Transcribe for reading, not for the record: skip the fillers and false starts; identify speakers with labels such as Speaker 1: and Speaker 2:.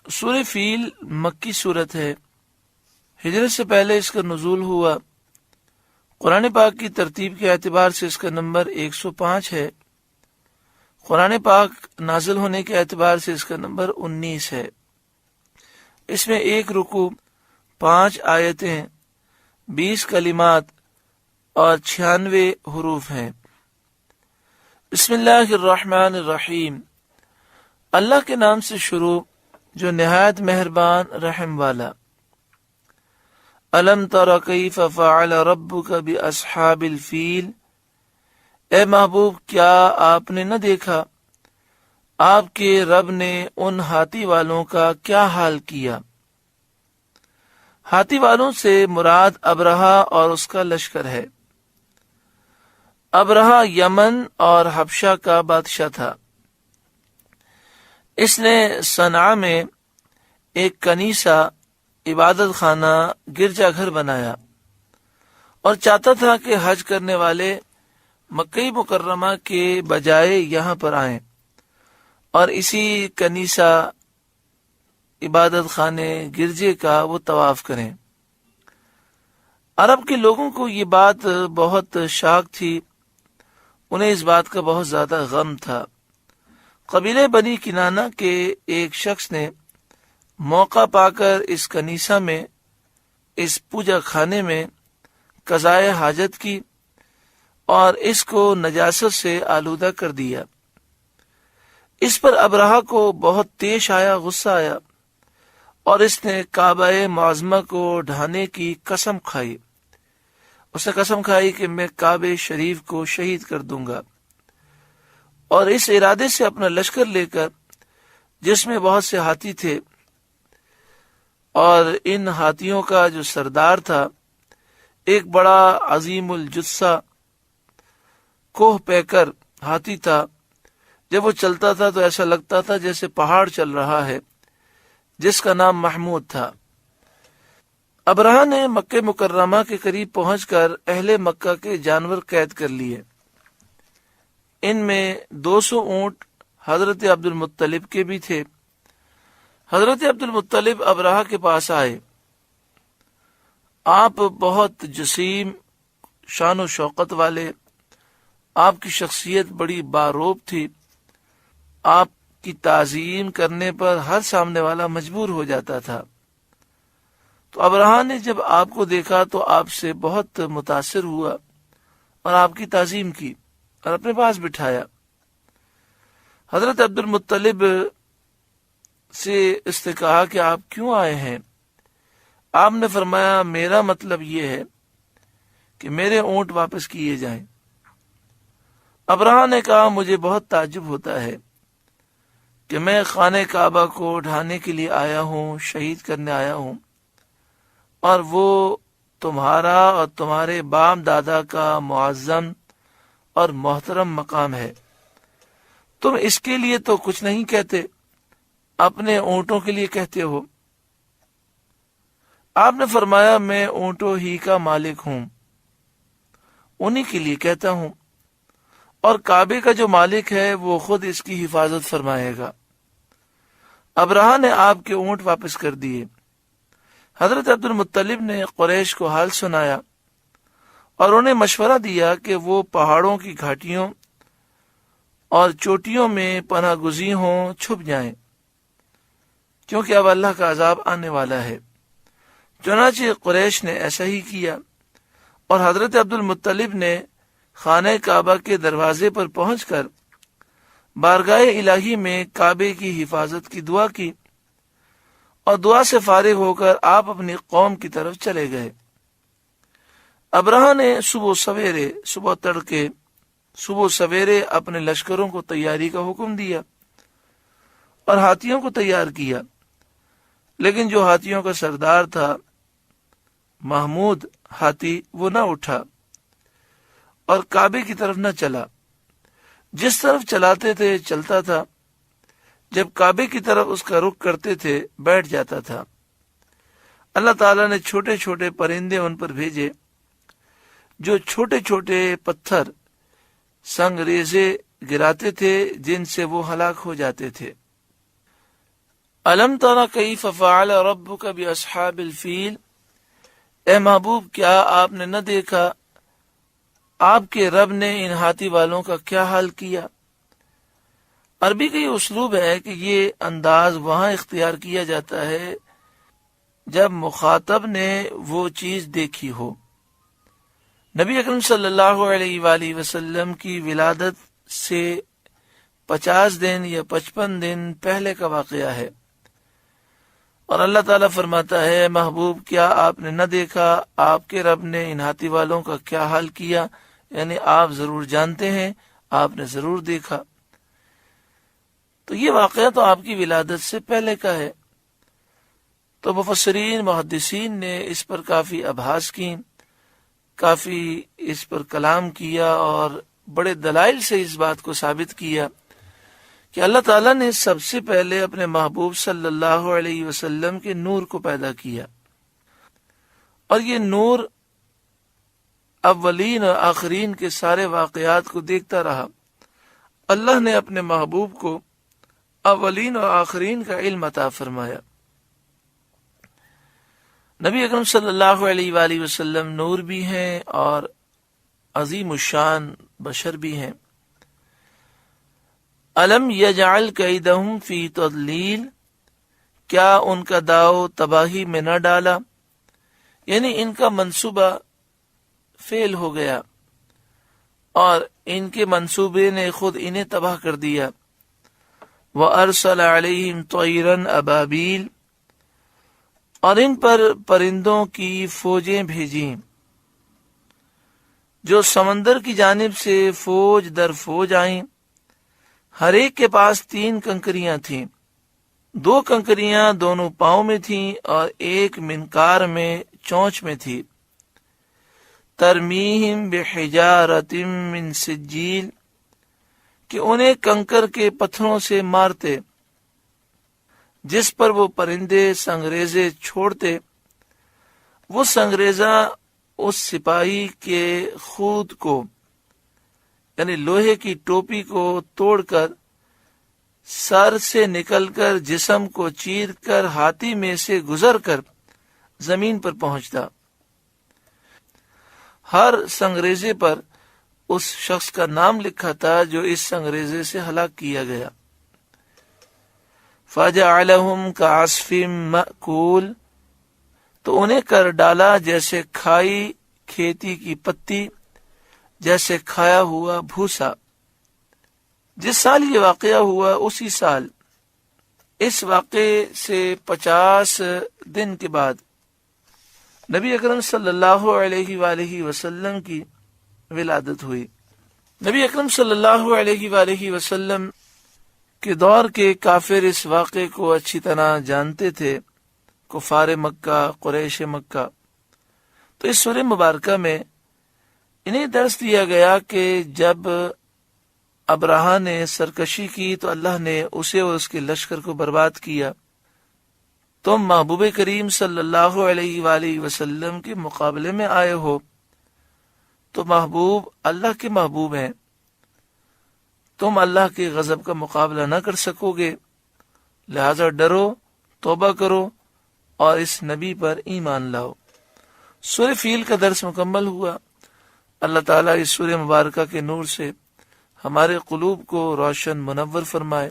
Speaker 1: سورہ فیل مکی صورت ہے، ہجرت سے پہلے اس کا نزول ہوا۔ قرآن پاک کی ترتیب کے اعتبار سے اس کا نمبر 105 ہے۔ قرآن پاک نازل ہونے کے اعتبار سے اس کا نمبر 19 ہے۔ اس میں 1 رکوع، 5 آیتیں، 20 کلمات اور 96 حروف ہیں۔ بسم اللہ الرحمن الرحیم، اللہ کے نام سے شروع جو نہایت مہربان رحم والا۔ الم تر کیف فعل ربک باصحاب الفیل، اے محبوب کیا آپ نے نہ دیکھا آپ کے رب نے ان ہاتھی والوں کا کیا حال کیا۔ ہاتھی والوں سے مراد ابرہہ اور اس کا لشکر ہے۔ ابرہہ یمن اور حبشہ کا بادشاہ تھا۔ اس نے صنعاء میں ایک کنیسہ، عبادت خانہ، گرجا گھر بنایا اور چاہتا تھا کہ حج کرنے والے مکہ مکرمہ کے بجائے یہاں پر آئیں اور اسی کنیسہ، عبادت خانے، گرجے کا وہ طواف کریں۔ عرب کے لوگوں کو یہ بات بہت شاق تھی، انہیں اس بات کا بہت زیادہ غم تھا۔ قبیلے بنی کنانہ کے ایک شخص نے موقع پا کر اس کنیسہ میں، اس پوجا خانے میں قضائے حاجت کی اور اس کو نجاست سے آلودہ کر دیا۔ اس پر ابرہہ کو بہت تیش آیا، غصہ آیا اور اس نے کعبہ معظمہ کو ڈھانے کی قسم کھائی۔ اس نے قسم کھائی کہ میں کعبہ شریف کو شہید کر دوں گا، اور اس ارادے سے اپنا لشکر لے کر، جس میں بہت سے ہاتھی تھے اور ان ہاتھیوں کا جو سردار تھا ایک بڑا عظیم الجثہ کوہ پیکر ہاتھی تھا، جب وہ چلتا تھا تو ایسا لگتا تھا جیسے پہاڑ چل رہا ہے، جس کا نام محمود تھا۔ ابرہہ نے مکہ مکرمہ کے قریب پہنچ کر اہل مکہ کے جانور قید کر لیے۔ ان میں 200 اونٹ حضرت عبد المطلب کے بھی تھے۔ حضرت عبد المطلب ابرہہ کے پاس آئے۔ آپ بہت جسیم، شان و شوقت والے، آپ کی شخصیت بڑی باروب تھی، آپ کی تعظیم کرنے پر ہر سامنے والا مجبور ہو جاتا تھا۔ تو ابرہہ نے جب آپ کو دیکھا تو آپ سے بہت متاثر ہوا اور آپ کی تعظیم کی اور اپنے پاس بٹھایا۔ حضرت عبد المطلب سے اس نے کہا کہ آپ کیوں آئے ہیں؟ آپ نے فرمایا میرا مطلب یہ ہے کہ میرے اونٹ واپس کیے جائیں۔ ابرہہ نے کہا مجھے بہت تعجب ہوتا ہے کہ میں خانہ کعبہ کو ڈھانے کے لیے آیا ہوں، شہید کرنے آیا ہوں، اور وہ تمہارا اور تمہارے باپ دادا کا معظم اور محترم مقام ہے، تم اس کے لیے تو کچھ نہیں کہتے، اپنے اونٹوں کے لیے کہتے ہو۔ آپ نے فرمایا میں اونٹوں ہی کا مالک ہوں، انہی کے لیے کہتا ہوں، اور کعبے کا جو مالک ہے وہ خود اس کی حفاظت فرمائے گا۔ ابرہہ نے آپ کے اونٹ واپس کر دیے۔ حضرت عبد المطلب نے قریش کو حال سنایا اور انہیں مشورہ دیا کہ وہ پہاڑوں کی گھاٹیوں اور چوٹیوں میں پناہ گزین ہوں، چھپ جائیں، کیونکہ اب اللہ کا عذاب آنے والا ہے۔ چنانچہ قریش نے ایسا ہی کیا، اور حضرت عبد المطلب نے خانہ کعبہ کے دروازے پر پہنچ کر بارگاہ الہی میں کعبے کی حفاظت کی دعا کی، اور دعا سے فارغ ہو کر آپ اپنی قوم کی طرف چلے گئے۔ ابرہہ نے صبح تڑکے سویرے اپنے لشکروں کو تیاری کا حکم دیا اور ہاتھیوں کو تیار کیا، لیکن جو ہاتھیوں کا سردار تھا محمود ہاتھی، وہ نہ اٹھا اور کعبے کی طرف نہ چلا۔ جس طرف چلاتے تھے چلتا تھا، جب کعبے کی طرف اس کا رخ کرتے تھے بیٹھ جاتا تھا۔ اللہ تعالیٰ نے چھوٹے چھوٹے پرندے ان پر بھیجے جو چھوٹے چھوٹے پتھر سنگ ریزے گراتے تھے، جن سے وہ ہلاک ہو جاتے تھے۔ الم تر کیف فعل ربک باصحاب الفیل، اے محبوب کیا آپ نے نہ دیکھا آپ کے رب نے ان ہاتھی والوں کا کیا حال کیا۔ عربی کا یہ اسلوب ہے کہ یہ انداز وہاں اختیار کیا جاتا ہے جب مخاطب نے وہ چیز دیکھی ہو۔ نبی اکرم صلی اللہ علیہ وآلہ وسلم کی ولادت سے 50 دن یا 55 دن پہلے کا واقعہ ہے، اور اللہ تعالیٰ فرماتا ہے محبوب کیا آپ نے نہ دیکھا آپ کے رب نے ان ہاتھی والوں کا کیا حال کیا، یعنی آپ ضرور جانتے ہیں، آپ نے ضرور دیکھا۔ تو یہ واقعہ تو آپ کی ولادت سے پہلے کا ہے۔ تو مفسرین محدثین نے اس پر کافی ابحاث کی، کافی اس پر کلام کیا، اور بڑے دلائل سے اس بات کو ثابت کیا کہ اللہ تعالیٰ نے سب سے پہلے اپنے محبوب صلی اللہ علیہ وسلم کے نور کو پیدا کیا، اور یہ نور اولین اور آخرین کے سارے واقعات کو دیکھتا رہا۔ اللہ نے اپنے محبوب کو اولین اور آخرین کا علم عطا فرمایا۔ نبی اکرم صلی اللہ علیہ وآلہ وسلم نور بھی ہیں اور عظیم الشان بشر بھی ہیں۔ الم یجعل کیدہم فی تضلیل، کیا ان کا داؤ تباہی میں نہ ڈالا، یعنی ان کا منصوبہ فیل ہو گیا اور ان کے منصوبے نے خود انہیں تباہ کر دیا۔ وَأَرْسَلَ عَلَيْهِمْ طَيْرًا أَبَابِيلَ، اور ان پر پرندوں کی فوجیں بھیجیں جو سمندر کی جانب سے فوج در فوج آئیں۔ ہر ایک کے پاس 3 کنکریاں تھیں، 2 کنکریاں دونوں پاؤں میں تھیں اور ایک منکار میں چونچ میں تھی۔ ترمیہم بحجارۃ من سجیل، کہ انہیں کنکر کے پتھروں سے مارتے، جس پر وہ پرندے سنگریزے چھوڑتے۔ وہ سنگریزہ اس سپاہی کے خود کو، یعنی لوہے کی ٹوپی کو توڑ کر سر سے نکل کر جسم کو چیر کر ہاتھی میں سے گزر کر زمین پر پہنچتا۔ ہر سنگریزے پر اس شخص کا نام لکھا تھا جو اس سنگریزے سے ہلاک کیا گیا۔ فَجَعَلَهُمْ كَعَصْفٍ مَأْكُولٍ، تو انہیں کر ڈالا جیسے کھائی کھیتی کی پتی، جیسے کھایا ہوا بھوسا۔ جس سال یہ واقعہ ہوا اسی سال اس واقعے سے 50 دن کے بعد نبی اکرم صلی اللہ علیہ وآلہ وسلم کی ولادت ہوئی۔ نبی اکرم صلی اللہ علیہ وآلہ وسلم کے دور کے کافر اس واقعے کو اچھی طرح جانتے تھے، کفار مکہ، قریش مکہ۔ تو اس سورہ مبارکہ میں انہیں درس دیا گیا کہ جب ابرہہ نے سرکشی کی تو اللہ نے اسے اور اس کے لشکر کو برباد کیا۔ تم محبوب کریم صلی اللہ علیہ وآلہ وسلم کے مقابلے میں آئے ہو، تو محبوب اللہ کے محبوب ہیں، تم اللہ کے غضب کا مقابلہ نہ کر سکو گے، لہذا ڈرو، توبہ کرو اور اس نبی پر ایمان لاؤ۔ سورہ فیل کا درس مکمل ہوا۔ اللہ تعالیٰ اس سورہ مبارکہ کے نور سے ہمارے قلوب کو روشن منور فرمائے۔